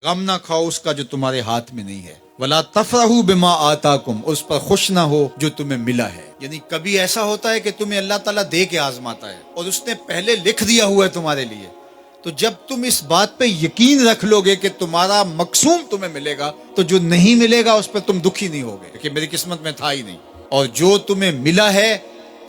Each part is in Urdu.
غم نہ کھاؤ اس کا جو تمہارے ہاتھ میں نہیں ہے، وَلَا تَفْرَحُوا بِمَا آتَاكُمْ، اس پر خوش نہ ہو جو تمہیں ملا ہے۔ یعنی کبھی ایسا ہوتا ہے کہ تمہیں اللہ تعالیٰ دے کے آزماتا ہے اور اس نے پہلے لکھ دیا ہوا ہے تمہارے لیے، تو جب تم اس بات پہ یقین رکھ لو گے کہ تمہارا مقصوم تمہیں ملے گا، تو جو نہیں ملے گا اس پہ تم دکھی نہیں ہوگے کہ میری قسمت میں تھا ہی نہیں، اور جو تمہیں ملا ہے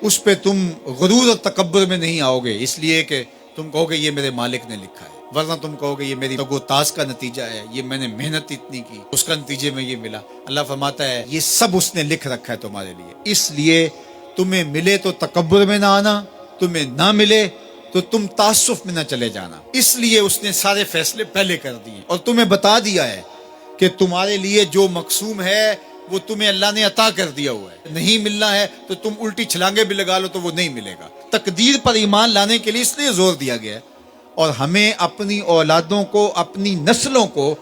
اس پہ تم غرور اور تکبر میں نہیں آؤ گے، اس لیے کہ تم کہو گے یہ میرے مالک نے لکھا ہے، ورنہ تم کہو گے یہ میری تگ و تاز کا نتیجہ ہے، یہ میں نے محنت اتنی کی اس کا نتیجے میں یہ ملا۔ اللہ فرماتا ہے یہ سب اس نے لکھ رکھا ہے تمہارے لیے، اس لیے تمہیں ملے تو تکبر میں نہ آنا، تمہیں نہ ملے تو تم تعصف میں نہ چلے جانا، اس لیے اس نے سارے فیصلے پہلے کر دیے اور تمہیں بتا دیا ہے کہ تمہارے لیے جو مقسوم ہے وہ تمہیں اللہ نے عطا کر دیا ہوا ہے، نہیں ملنا ہے تو تم الٹی چھلانگے بھی لگا لو تو وہ نہیں ملے گا۔ تقدیر پر ایمان لانے کے لیے اس لیے زور دیا گیا ہے، اور ہمیں اپنی اولادوں کو، اپنی نسلوں کو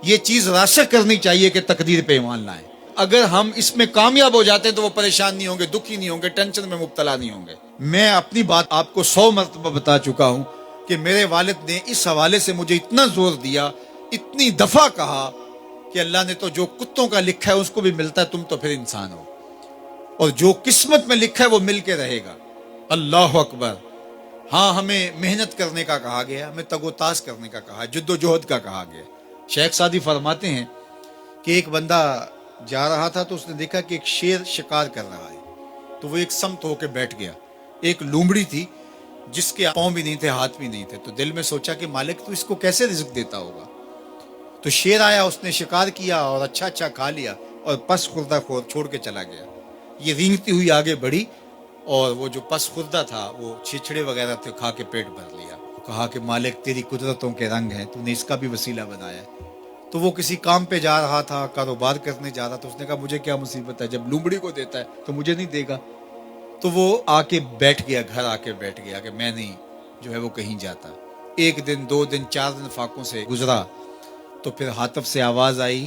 یہ چیز راسخ کرنی چاہیے کہ تقدیر پہ ایمان لائیں۔ اگر ہم اس میں کامیاب ہو جاتے ہیں تو وہ پریشان نہیں ہوں گے، دکھی نہیں ہوں گے، ٹینشن میں مبتلا نہیں ہوں گے۔ میں اپنی بات آپ کو 100 مرتبہ بتا چکا ہوں کہ میرے والد نے اس حوالے سے مجھے اتنا زور دیا، اتنی دفعہ کہا کہ اللہ نے تو جو کتوں کا لکھا ہے اس کو بھی ملتا ہے، تم تو پھر انسان ہو، اور جو قسمت میں لکھا ہے وہ مل کے رہے گا۔ اللہ اکبر۔ ہاں، ہمیں محنت کرنے کا کہا گیا، ہمیں تگ و تاز کرنے کا کہا، جد و جہد کا کہا گیا۔ شیخ سعدی فرماتے ہیں کہ ایک بندہ جا رہا تھا تو اس نے دیکھا کہ ایک شیر شکار کر رہا ہے، تو وہ ایک سمت ہو کے بیٹھ گیا۔ ایک لومڑی تھی جس کے پاؤں بھی نہیں تھے، ہاتھ بھی نہیں تھے، تو دل میں سوچا کہ مالک تو اس کو کیسے رزق دیتا ہوگا۔ تو شیر آیا، اس نے شکار کیا اور اچھا اچھا کھا لیا اور پس خوردہ چھوڑ کے چلا گیا۔ یہ رینگتی ہوئی آگے بڑھی اور وہ جو پس خوردہ تھا وہ چھچڑے وغیرہ تھے، کھا کے پیٹ بھر لیا۔ کہا کہ مالک تیری قدرتوں کے رنگ ہیں، تو نے اس کا بھی وسیلہ بنایا ہے۔ تو وہ کسی کام پہ جا رہا تھا، کاروبار کرنے جا رہا تھا، اس نے کہا مجھے کیا مصیبت ہے، جب لومڑی کو دیتا ہے تو مجھے نہیں دے گا۔ تو وہ آ کے بیٹھ گیا، گھر آ کے بیٹھ گیا کہ میں نہیں جو ہے وہ کہیں جاتا۔ ایک دن، 2 دن، 4 دن فاقوں سے گزرا، تو پھر ہاتف سے آواز آئی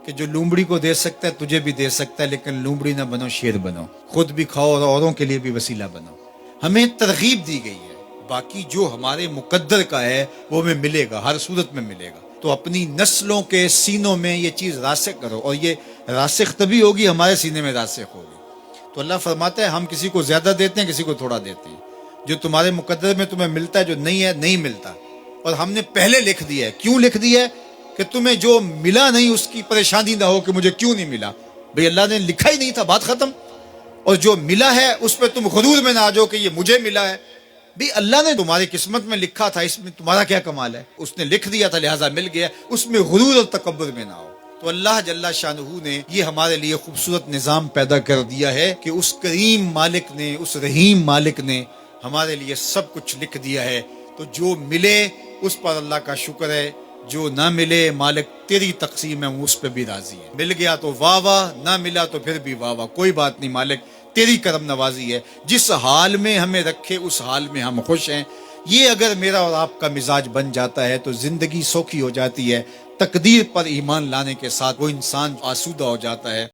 کہ جو لومڑی کو دے سکتا ہے تجھے بھی دے سکتا ہے، لیکن لومڑی نہ بنو، شیر بنو، خود بھی کھاؤ اور اوروں کے لیے بھی وسیلہ بنو۔ ہمیں ترغیب دی گئی ہے، باقی جو ہمارے مقدر کا ہے وہ ہمیں ملے گا، ہر صورت میں ملے گا۔ تو اپنی نسلوں کے سینوں میں یہ چیز راسخ کرو، اور یہ راسخ تبھی ہوگی ہمارے سینے میں راسخ ہوگی۔ تو اللہ فرماتا ہے ہم کسی کو زیادہ دیتے ہیں، کسی کو تھوڑا دیتے ہیں، جو تمہارے مقدر میں تمہیں ملتا ہے، جو نہیں ہے نہیں ملتا، اور ہم نے پہلے لکھ دیا ہے۔ کیوں لکھ دیا ہے؟ کہ تمہیں جو ملا نہیں اس کی پریشانی نہ ہو کہ مجھے کیوں نہیں ملا، بھئی اللہ نے لکھا ہی نہیں تھا، بات ختم۔ اور جو ملا ہے اس پہ تم غرور میں نہ آ جاؤ کہ یہ مجھے ملا ہے، بھی اللہ نے تمہاری قسمت میں لکھا تھا، اس میں تمہارا کیا کمال ہے، اس نے لکھ دیا تھا لہٰذا مل گیا، اس میں غرور اور تکبر میں نہ آؤ۔ تو اللہ جل شانہ نے یہ ہمارے لیے خوبصورت نظام پیدا کر دیا ہے کہ اس کریم مالک نے، اس رحیم مالک نے ہمارے لیے سب کچھ لکھ دیا ہے۔ تو جو ملے اس پر اللہ کا شکر ہے، جو نہ ملے مالک تیری تقسیم ہے، اس پہ بھی راضی ہے۔ مل گیا تو واہ واہ، نہ ملا تو پھر بھی واہ واہ، کوئی بات نہیں، مالک تیری کرم نوازی ہے، جس حال میں ہمیں رکھے اس حال میں ہم خوش ہیں۔ یہ اگر میرا اور آپ کا مزاج بن جاتا ہے تو زندگی سوکھی ہو جاتی ہے، تقدیر پر ایمان لانے کے ساتھ وہ انسان آسودہ ہو جاتا ہے۔